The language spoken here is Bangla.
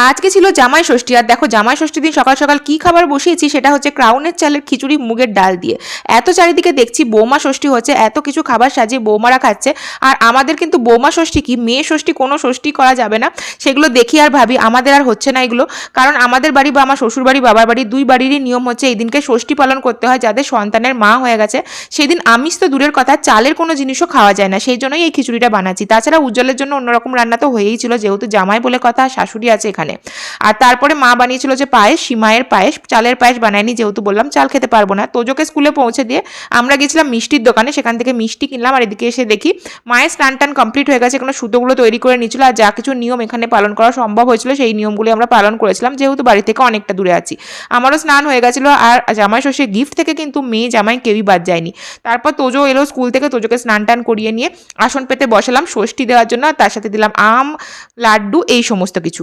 আজকে ছিল জামাই ষষ্ঠী। আর দেখো জামাই ষষ্ঠীর দিন সকাল সকাল কি খাবার বসিয়েছি, সেটা হচ্ছে ক্রাউনের চালের খিচুড়ি মুগের ডাল দিয়ে। এত চারিদিকে দেখছি বৌমা ষষ্ঠী হচ্ছে, এত কিছু খাবার সাজিয়ে বৌমারা খাচ্ছে। আর আমাদের কিন্তু বৌমা ষষ্ঠী কি মেয়ে ষষ্ঠী, কোনো ষষ্ঠী করা যাবে না। সেগুলো দেখি আর ভাবি আমাদের আর হচ্ছে না এগুলো। কারণ আমাদের বাড়ি বা আমার শ্বশুর বাড়ি বাবার বাড়ি দুই বাড়িরই নিয়ম হচ্ছে এই দিনকে ষষ্ঠী পালন করতে হয়, যাদের সন্তানের মা হয়ে গেছে। সেদিন আমিষ তো দূরের কথা, চালের কোনো জিনিসও খাওয়া যায় না, সেই জন্যই এই খিচুড়িটা বানাচ্ছি। তাছাড়া উজ্জ্বলের জন্য অন্যরকম রান্না তো হয়েই ছিল, যেহেতু জামাই বলে কথা, শাশুড়ি আছে এখানে। আর তারপরে মা বানিয়েছিল যে পায়েস, সিমাইয়ের পায়েস, চালের পায়েস বানায়নি, যেহেতু বললাম চাল খেতে পারবো না। তোজোকে স্কুলে পৌঁছে দিয়ে আমরা গেছিলাম মিষ্টির দোকানে, সেখান থেকে মিষ্টি কিনলাম। আর এদিকে এসে দেখি মায়ের স্নান টান কমপ্লিট হয়ে গেছে, এখানে সুতোগুলো তৈরি করে নিয়েছিল। আর যা কিছু নিয়ম এখানে পালন করা সম্ভব হয়েছিল সেই নিয়মগুলি আমরা পালন করেছিলাম, যেহেতু বাড়ি থেকে অনেকটা দূরে আছি। আমারও স্নান হয়ে গেছিলো। আর জামাই ষষ্ঠীর গিফট থেকে কিন্তু মেয়ে জামাই কেউই বাদ যায়নি। তারপর তোজো এলো স্কুল থেকে, তোজোকে স্নান টান করিয়ে নিয়ে আসন পেতে বসালাম ষষ্ঠী দেওয়ার জন্য। আর তার সাথে দিলাম আম, লাড্ডু, এই সমস্ত কিছু।